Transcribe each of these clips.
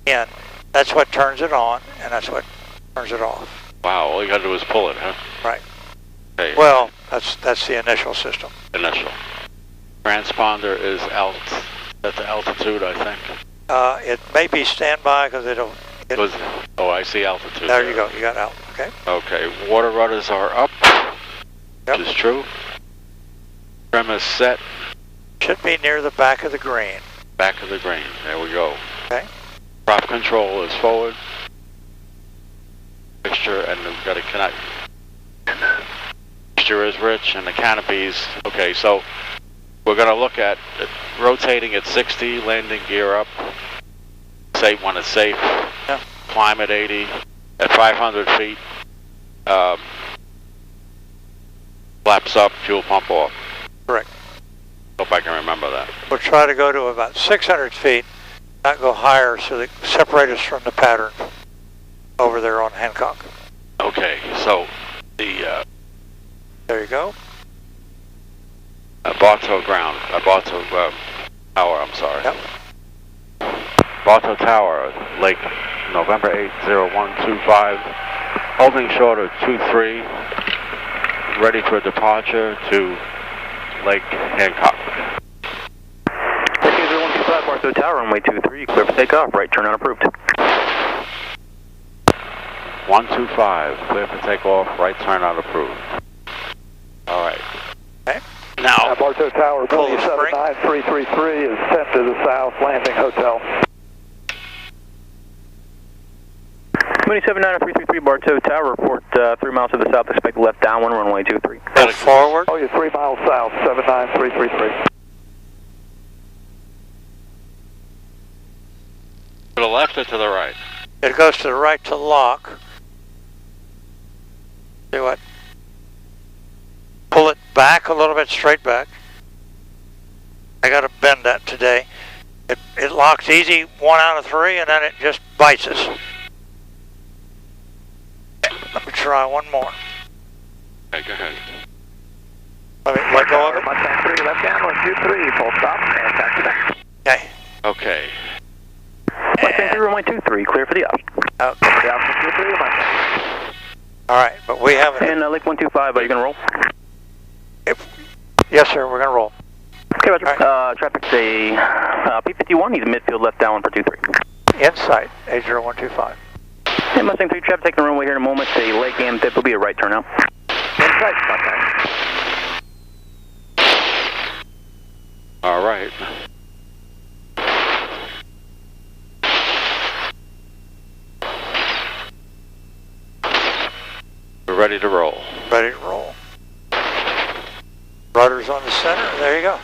in. That's what turns it on, and that's what turns it off. Wow, all you gotta do is pull it, huh? Right. Okay. Well, that's the initial system. Initial. Transponder is at the altitude, I think. It may be standby because Oh, I see altitude. There you go. You got out. Okay. Okay. Water rudders are up. Yep. Which is true. Trim is set. Should be near the back of the green. Back of the green. There we go. Okay. Prop control is forward. Mixture, and we've got to connect. Mixture is rich, and the canopies. Okay, so we're going to look at rotating at 60, landing gear up. Safe when it's safe. Yeah. Climb at 80. At 500 feet. Flaps up, fuel pump off. Correct. Hope I can remember that. We'll try to go to about 600 feet, not go higher, so they separate us from the pattern over there on Hancock. Okay, so the there you go. Bartow ground, Bartow tower. I'm sorry. Yep. Bartow Tower, Lake, November 80125, holding short of 23, ready for departure to Lake Hancock. Lake 0125, Bartow Tower, runway 23, clear for takeoff, right turn unapproved. 125, clear for takeoff, right turn unapproved. All right. Okay. Now, Bartow Tower, Pull the spring. 79333 is 10 to the south, landing hotel. Mooney 79333, Bartow Tower, report 3 miles to the south, expect left downwind, runway 23. Go forward. Oh, you're 3 miles south, 79333. to the left or to the right? It goes to the right to lock. See what? Pull it back a little bit, straight back. I got to bend that today. It locks easy 1 out of 3, and then it just bites us. Let me try one more. Okay, go ahead. Let me let go of it. Mustang 3, left downwind, 23, full stop, and taxi back. Okay. Okay. Mustang 3, runway 23, clear for the option. Okay. Down from 23, Mustang. All right, but we haven't. And Lake 125, are you going to roll? Yes, sir, we're going to roll. Okay, Roger. Right. Traffic's a P51, he's midfield left downwind for 23. Insight, 80125. Hey, Mustang 3, traffic taking a runway here in a moment. The Lake Amphib will be a right turn out. Insight, Mustang. All right. We're ready to roll. Ready to roll. Rudder's on the center. There you go.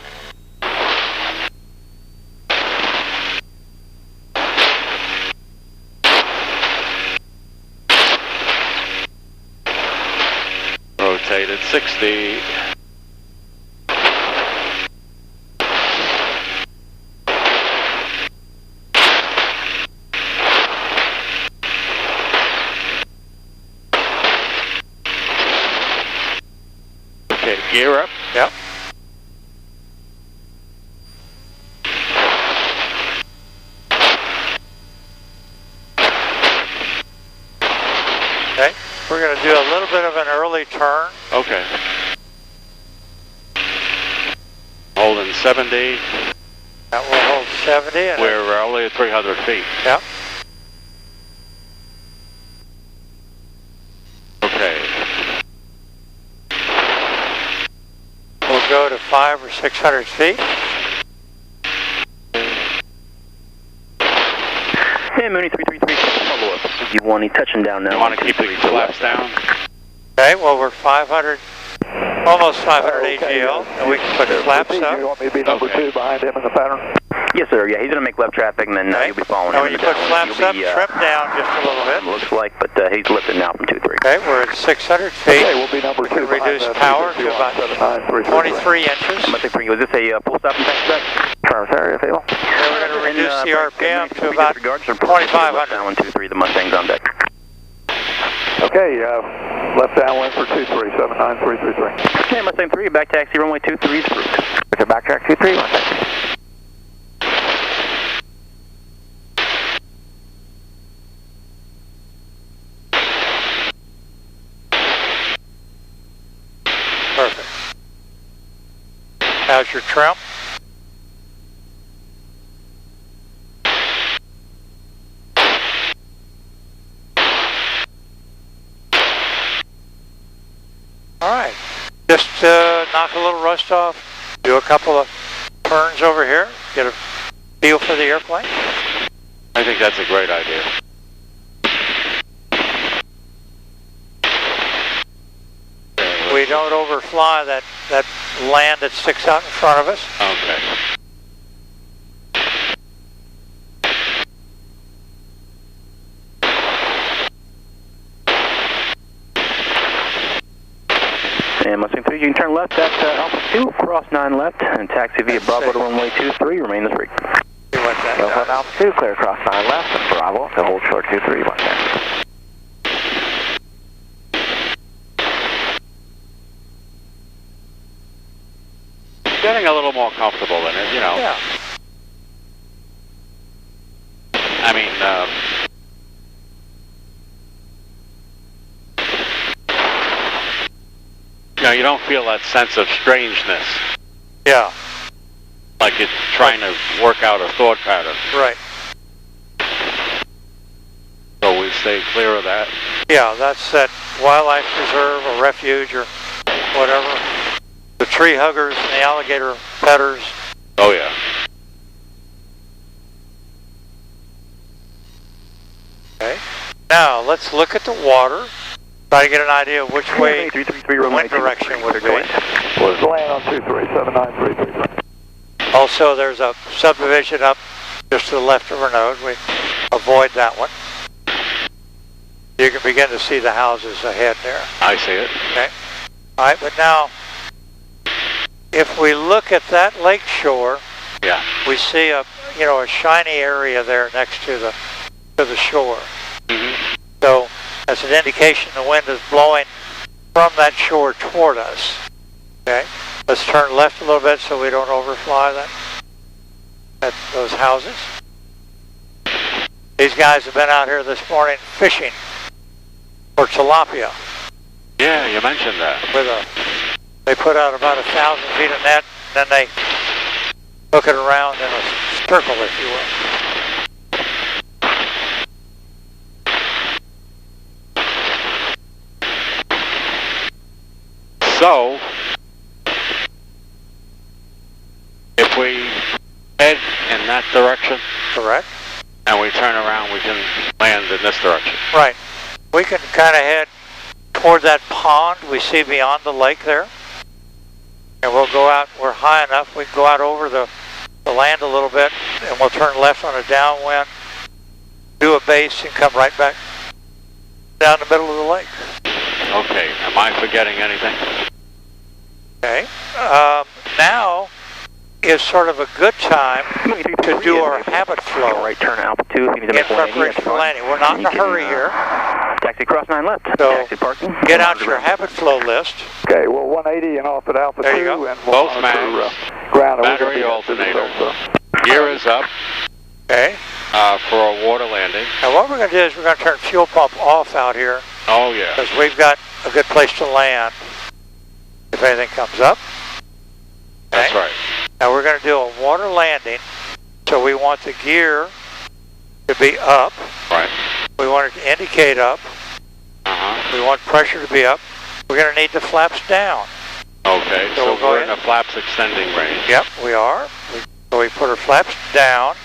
Rotated 60. Okay, gear up. Yep. Okay, we're going to do a little bit of an early turn. Okay. Holding 70. That will hold 70. And We're only at 300 feet. Yep. Okay. We'll go to 500 or 600 feet. Hey, Mooney 333, follow up. You want any touching down now? You want to keep the flaps down? Okay, well, we're 500, almost 500 AGL, and we can put flaps You up. want me to be number 2 behind him in the pattern? Yes, sir. Yeah, he's going to make left traffic, and then Okay. you'll be following Now, him. when you put flaps up, trim down just a little bit. Looks like, but he's lifted now from 2-3. Okay, we're at 600 feet. Okay, we'll be number 2 We can behind reduce power to about 23 inches. Mustang 3, was this a full stop and taxi back? Traverse area available. Then we're going to reduce the RPM to about 2,500. Now 123, the Mustang's on deck. Okay, left downwind for 23, 79333. Okay, Mustang 3, back taxi, runway 23 is approved. Okay, backtrack 23, Mustang. How's your trim? All right, just knock a little rust off, do a couple of turns over here, get a feel for the airplane. I think that's a great idea. We don't overfly that land that sticks out in front of us. Okay. And Mustang 3, you can turn left at Alpha 2, cross 9 left, and taxi via Bravo to runway 23, remain this rig. See what that does. Alpha 2, clear cross 9 left, and Bravo to hold short 23, Mustang. Getting a little more comfortable in it, you know. Yeah. I mean, you know, you don't feel that sense of strangeness, Yeah, like it's trying to work out a thought pattern. right. So we stay clear of that. Yeah, that's that wildlife preserve or refuge or whatever. The tree huggers and the alligator petters. Oh yeah. Okay. Now let's look at the water. Try to get an idea of which way the wind direction would be. Was land on 237933. Also, there's a subdivision up just to the left of our nose. We avoid that one. You can begin to see the houses ahead there. I see it. Okay. All right, but now, if we look at that lake shore, Yeah. we see a shiny area there next to the shore. Mm-hmm. So that's an indication the wind is blowing from that shore toward us. Okay. Let's turn left a little bit so we don't overfly those houses. These guys have been out here this morning fishing for tilapia. Yeah, you mentioned that. They put out about 1,000 feet of net, then they hook it around in a circle, if you will. So, if we head in that direction Correct? and we turn around, we can land in this direction. Right. We can kind of head toward that pond we see beyond the lake there. And we'll go out, we're high enough, we can go out over the land a little bit, and we'll turn left on a downwind, do a base, and come right back down the middle of the lake. Okay, am I forgetting anything? Okay. Now is sort of a good time to do our habit flow Right turn Alpha 2, if you need to in make 180. preparation for landing. We're not in a hurry here. Taxi cross 9 left, So, taxi parking. get out your habit flow list. Okay, well, 180 and off at Alpha There 2, you go. and we'll Both mags, ground. battery alternator. Gear is up Okay. for a water landing. Now what we're going to do is we're going to turn fuel pump off out here Oh yeah. because we've got a good place to land if anything comes up. That's Okay. right. Now we're going to do a water landing, so we want the gear to be up. Right. We want it to indicate up. Uh-huh. We want pressure to be up. We're going to need the flaps down. Okay, So so we'll go we're in ahead. the flaps extending range. Yep, we are. So we put our flaps down.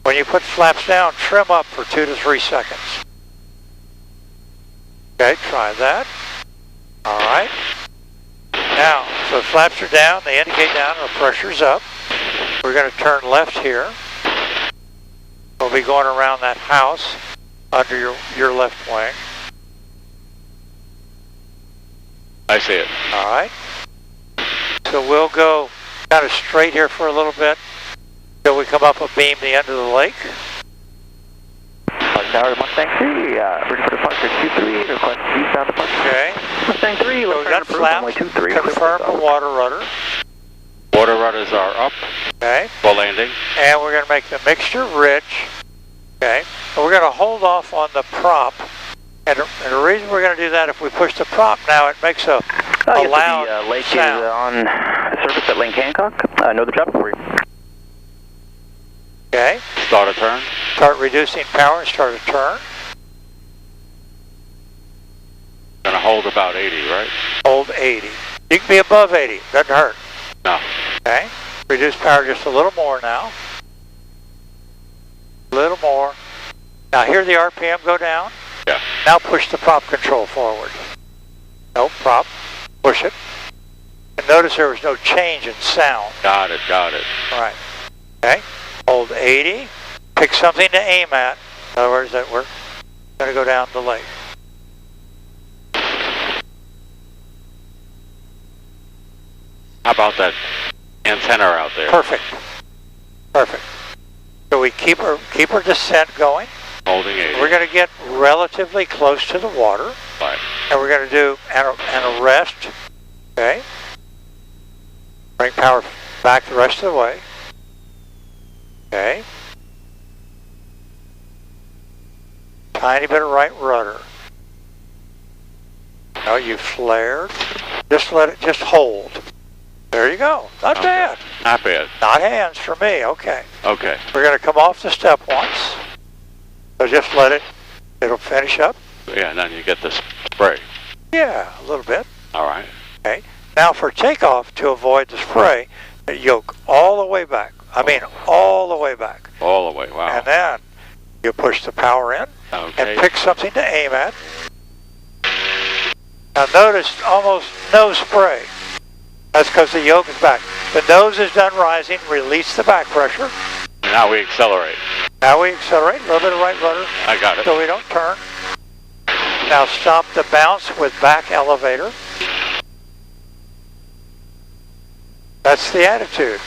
When you put flaps down, trim up for 2 to 3 seconds. Okay, try that. All right. Now, so the flaps are down, they indicate down, our pressure's up. We're going to turn left here. We'll be going around that house under your left wing. I see it. All right. So we'll go kind of straight here for a little bit until we come up a beam the end of the lake. Tower to Mustang 3, ready for departure Q3, request eastbound departure. Okay. Mustang 3, So let's we turn got approved, flaps. runway 23. Confirm the water rudder. Water rudders are up Okay. for landing. And we're going to make the mixture rich. Okay. And we're going to hold off on the prop And the reason we're going to do that, if we push the prop now, it makes a loud the lake sound. is on service at Lake Hancock. Know the traffic for you. Okay. Start a turn. Start reducing power and start a turn. Gonna hold about 80, right? Hold 80. You can be above 80. Doesn't hurt. No. Okay. Reduce power just a little more now. A little more. Now hear the RPM go down. Yeah. Now push the prop control forward. No, prop. Push it. And notice there was no change in sound. Got it, got it. All right. Okay. Hold 80. Pick something to aim at. In other words, that we're going to go down the lake. How about that antenna out there? Perfect. Perfect. So we keep our descent going. Holding 80. We're going to get relatively close to the water. Right. And we're going to do an arrest. Okay. Bring power back the rest of the way. Okay. Tiny bit of right rudder. Now you flared. Just let it, just hold. There you go. Not bad. Not bad. Not hands for me. Okay. Okay. We're going to come off the step once. So just let it, it'll finish up. Yeah, and then you get this spray. Yeah, a little bit. All right. Okay. Now for takeoff, to avoid the spray, yoke all the way back. I mean, all the way back. All the way, wow. And then you push the power in Okay. and pick something to aim at. Now notice almost no spray. That's because the yoke is back. The nose is done rising. Release the back pressure. Now we accelerate. Now we accelerate. A little bit of right rudder I got it. so we don't turn. Now stop the bounce with back elevator. That's the attitude.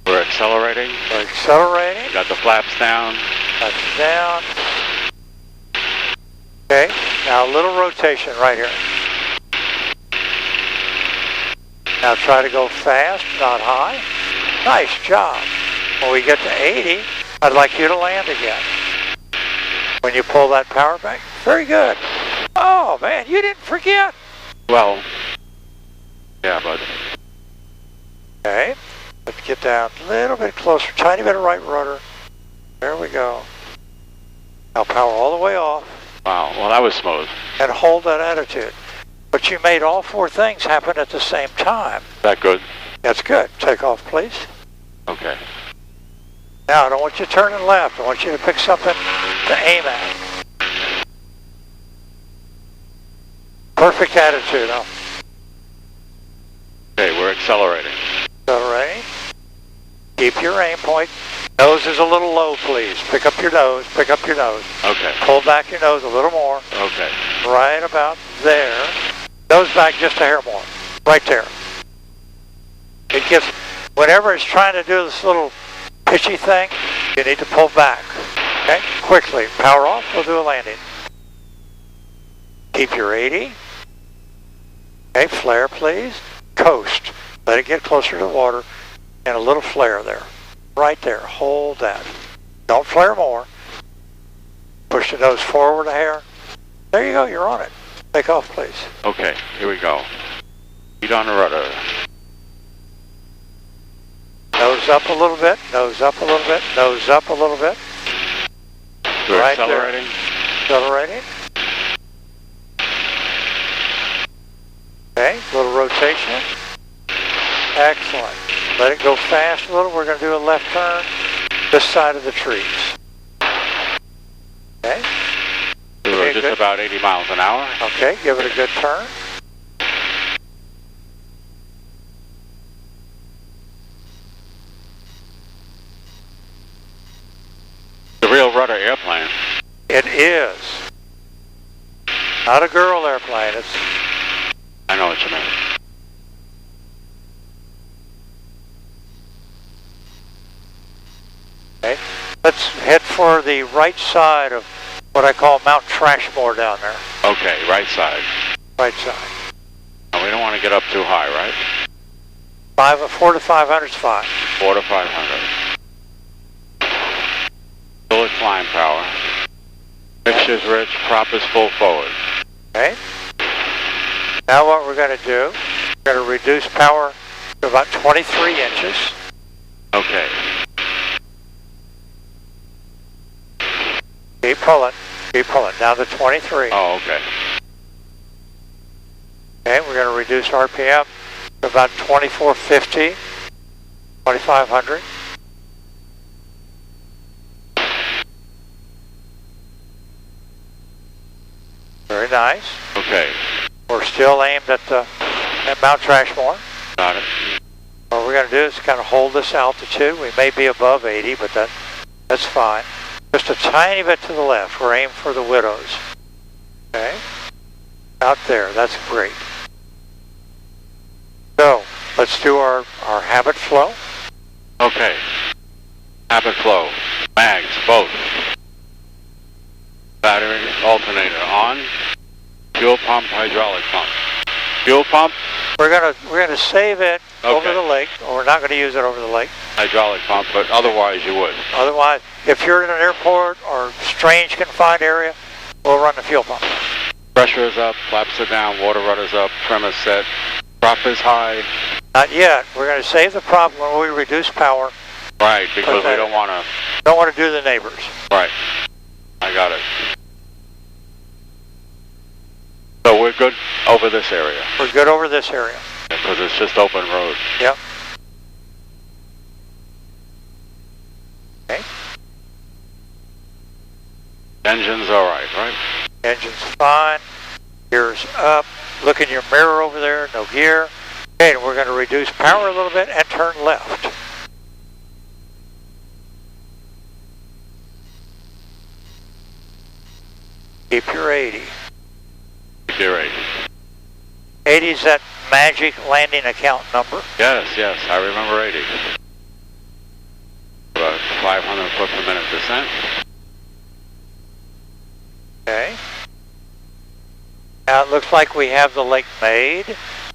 We're accelerating. We're accelerating. Got the flaps down. That's down. Okay, now a little rotation right here. Now try to go fast, not high. Nice job. When we get to 80, I'd like you to land again. When you pull that power back, very good. Oh man, you didn't forget. Well, yeah, but Okay, let's get down a little bit closer, tiny bit of right rudder. There we go. Now power all the way off. wow. Well, that was smooth. And hold that attitude. But you made all four things happen at the same time. That good? That's good. Take off, please. Okay. Now, I don't want you turning left. I want you to pick something to aim at. Perfect attitude, huh? Okay, we're accelerating. Accelerating. Keep your aim point. Nose is a little low, please. Pick up your nose. Pick up your nose. Okay. Pull back your nose a little more. Okay. Right about there. Nose back just a hair more. Right there. It gets, whenever it's trying to do this little pitchy thing, you need to pull back. Okay? Quickly. Power off. We'll do a landing. Keep your 80. Okay, flare please. Coast. Let it get closer to the water. And a little flare there. Right there. Hold that. Don't flare more. Push the nose forward a hair. There you go. You're on it. Take off, please. Okay, here we go. Feet on the rudder. Nose up a little bit. Nose up a little bit. Nose up a little bit. We're Right accelerating. Accelerating. Okay, little rotation. Excellent. Let it go fast a little. We're going to do a left turn this side of the trees. Okay. We were just about 80 miles an hour. Okay, give it a good turn. The real rudder airplane. It is. Not a girl airplane. It's I know what you mean. okay. Let's head for the right side of what I call Mount Trashmore down there. Okay, right side. Right side. Now, we don't want to get up too high, right? 4 to 500 is fine. 4 to 500. climb power. Mixture's rich, prop is full forward. Okay. Now what we're going to do, we're going to reduce power to about 23 inches. Okay. Keep pulling, down to 23. Oh, okay. Okay, we're going to reduce RPM to about 2450, 2500. Very nice. Okay. We're still aimed at Mount Trashmore. Got it. What we're going to do is kind of hold this altitude. We may be above 80, but that's fine. Just a tiny bit to the left. We're aimed for the Widows. Okay? Out there. That's great. So, let's do our habit flow. Okay. Habit flow. Mags, both. Battery, alternator on. Fuel pump, hydraulic pump. Fuel pump. We're gonna save it over Okay. the lake, or we're not going to use it over the lake. Hydraulic pump, but otherwise you would. Otherwise, if you're in an airport or strange confined area, we'll run the fuel pump. Pressure is up, flaps are down, water rudder's up, trim is set, prop is high. Not yet. We're going to save the prop when we reduce power. Right, because we don't want to. Do the neighbors. Right. I got it. So we're good over this area. We're good over this area. Because it's just open road. Yep. Okay. Engine's all right, right? Engine's fine. Gear's up. Look in your mirror over there. No gear. Okay, we're going to reduce power a little bit and turn left. Keep your 80. You're right. 80 is that magic landing account number. Yes, I remember 80. About 500 foot per minute descent. Okay. Now it looks like we have the lake made.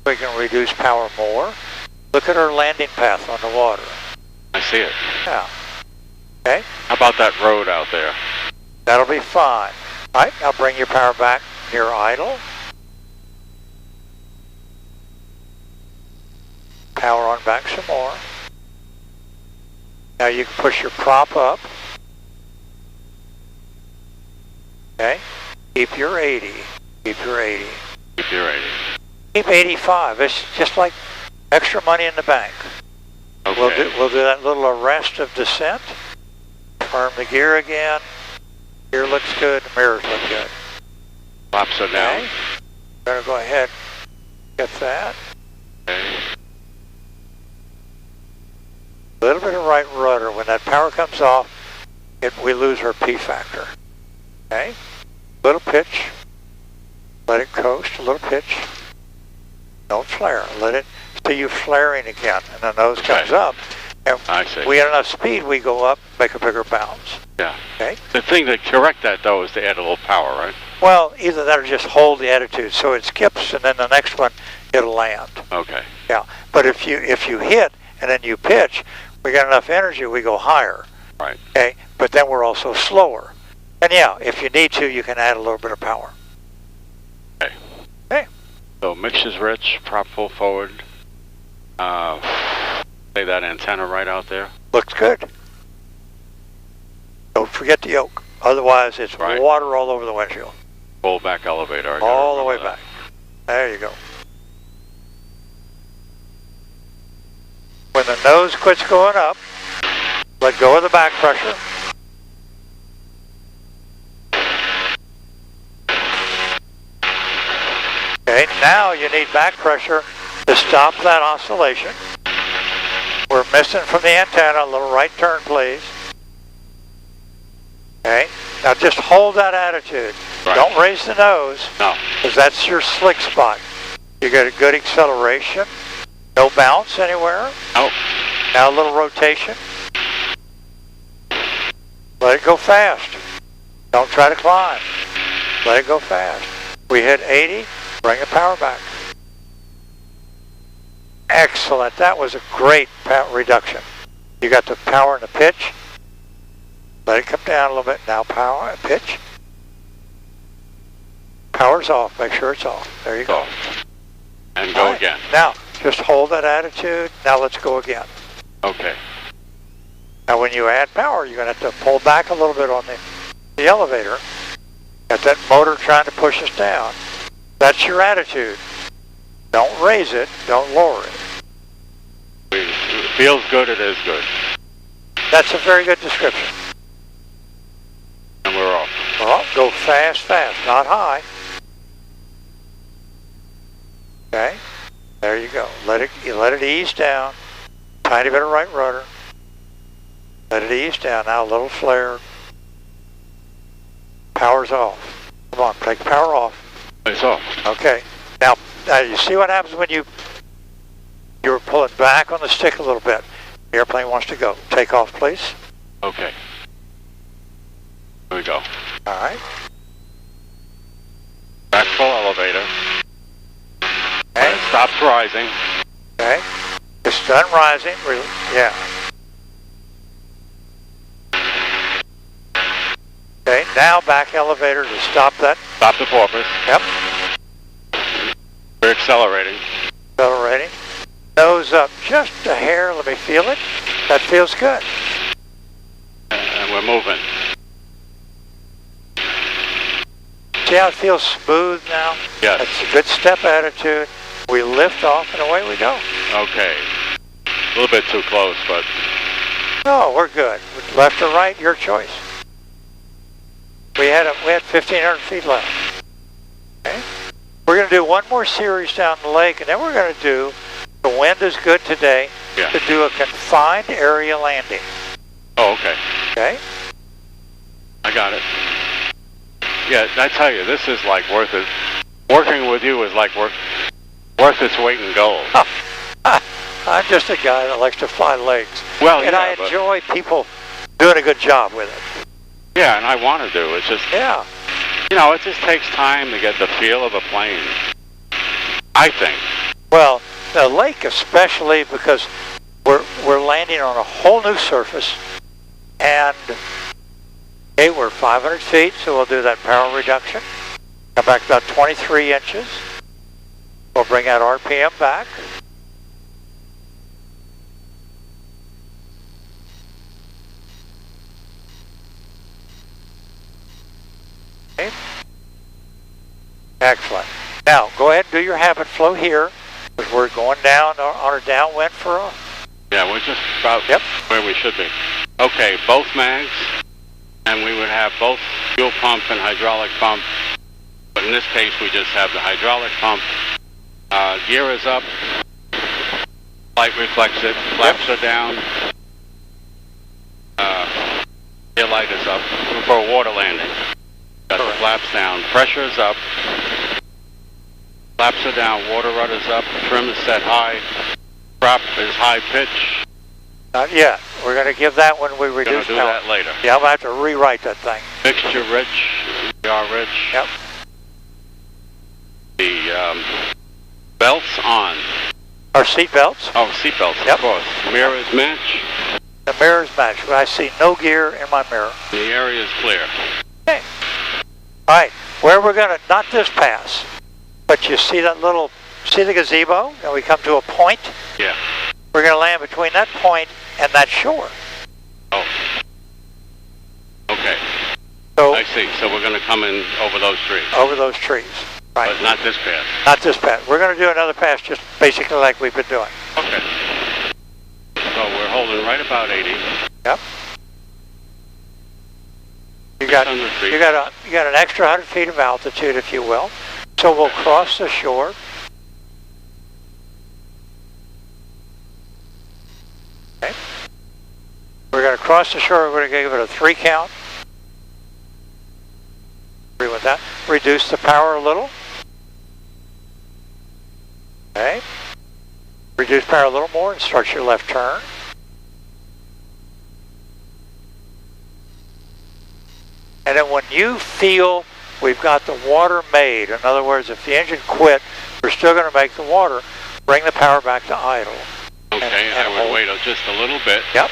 We can reduce power more. Look at our landing path on the water. I see it. Yeah. Okay. How about that road out there? That'll be fine. All right, now bring your power back near idle. Power on back some more. Now you can push your prop up. Okay. Keep your 80. Keep your 80. Keep your 80. Keep 85. It's just like extra money in the bank. Okay. We'll do that little arrest of descent. Turn the gear again. Gear looks good. The mirrors look good. Flaps are down. Okay. Better go ahead. Get that. Okay. A little bit of right rudder. When that power comes off, we lose our P factor. Okay? Little pitch. Let it coast. A little pitch. Don't flare. Let it see you flaring again. And the nose comes up. And I see. we get enough speed, we go up, make a bigger bounce. Yeah. Okay? The thing to correct that, though, is to add a little power, right? Well, either that or just hold the attitude so it skips, and then the next one, it'll land. Okay. Yeah. But if you hit and then you pitch, we got enough energy, we go higher. Right. Okay? But then we're also slower. And yeah, if you need to, you can add a little bit of power. Okay. Okay. So mixture's rich, prop full forward. Say that antenna right out there. Looks good. Don't forget the yoke. Otherwise, it's Right. water all over the windshield. Full back elevator. I gotta All the way remember back. There you go. When the nose quits going up, let go of the back pressure. Okay, now you need back pressure to stop that oscillation. We're missing from the antenna. A little right turn, please. Okay, now just hold that attitude. Right. Don't raise the nose, No. because that's your slick spot. You get a good acceleration. No bounce anywhere. Nope. Now a little rotation. Let it go fast. Don't try to climb. Let it go fast. We hit 80, bring the power back. Excellent. That was a great power reduction. You got the power and the pitch. Let it come down a little bit. Now power, pitch. Power's off. Make sure it's off. There you go. And go again. Now, just hold that attitude. Now let's go again. Okay. Now when you add power, you're going to have to pull back a little bit on the elevator. Got that motor trying to push us down. That's your attitude. Don't raise it. Don't lower it. It feels good. It is good. That's a very good description. And we're off. Well, go fast, fast, not high. Okay, there you go. Let it ease down. Tiny bit of right rudder. Let it ease down. Now a little flare. Power's off. Come on, take the power off. It's off. Okay. Now you see what happens when you're pulling back on the stick a little bit. The airplane wants to go. Take off, please. Okay. Here we go. All right. Back full elevator. Okay. It stops rising. Okay. It's done rising. Yeah. Okay. Now back elevator to stop that. Stop the porpoise. Yep. We're accelerating. Accelerating. Nose up just a hair. Let me feel it. That feels good. And we're moving. See how it feels smooth now? Yes. That's a good step attitude. We lift off and away we go. Okay. A little bit too close, but... No, we're good. Left or right, your choice. We had 1,500 feet left. Okay. We're going to do one more series down the lake, and then we're going to do, the wind is good today, to do a confined area landing. Oh, okay. Okay? I got it. Yeah, I tell you, this is like worth it. Working with you is like worth its weight in gold. I'm just a guy that likes to fly lakes. Well, and I enjoy people doing a good job with it. Yeah, and I want to do. It's just, yeah. You know, it just takes time to get the feel of a plane, I think. Well, the lake especially, because we're landing on a whole new surface, and okay, we're 500 feet, so we'll do that power reduction. Come back about 23 inches. We'll bring that RPM back. Okay. Excellent. Now, go ahead and do your habit flow here, because we're going down on our downwind for a... Yeah, we're just about where we should be. Okay, both mags, and we would have both fuel pump and hydraulic pump, but in this case we just have the hydraulic pump. Gear is up, light reflects it, flaps are down, gear light is up for a water landing. Got the flaps down, pressure is up, flaps are down, water rudder's up, trim is set high, prop is high pitch. Not yet. We're going to give that when we reduce power. We're going to do that later. Yeah, I'm going to have to rewrite that thing. Mixture rich, ER rich. Yep. The belts on. Our seat belts? Oh, seat belts, of course. Mirrors match. The mirrors match. I see no gear in my mirror. The area is clear. Okay. All right. Where we're going to, not this pass, but you see that little, see the gazebo? And we come to a point? Yeah. We're going to land between that point and that shore. Oh. Okay. So I see. So we're going to come in over those trees. Over those trees. Right. But not this pass. Not this pass. We're going to do another pass just basically like we've been doing. Okay. So we're holding right about 80. Yep. You got an extra 100 feet of altitude, if you will. So we'll cross the shore. Okay. We're going to cross the shore. We're going to give it a 3 count. Agree with that. Reduce the power a little. Okay. Reduce power a little more and start your left turn. And then when you feel we've got the water made, in other words, if the engine quit, we're still going to make the water, bring the power back to idle. Okay, I would wait just a little bit. Yep.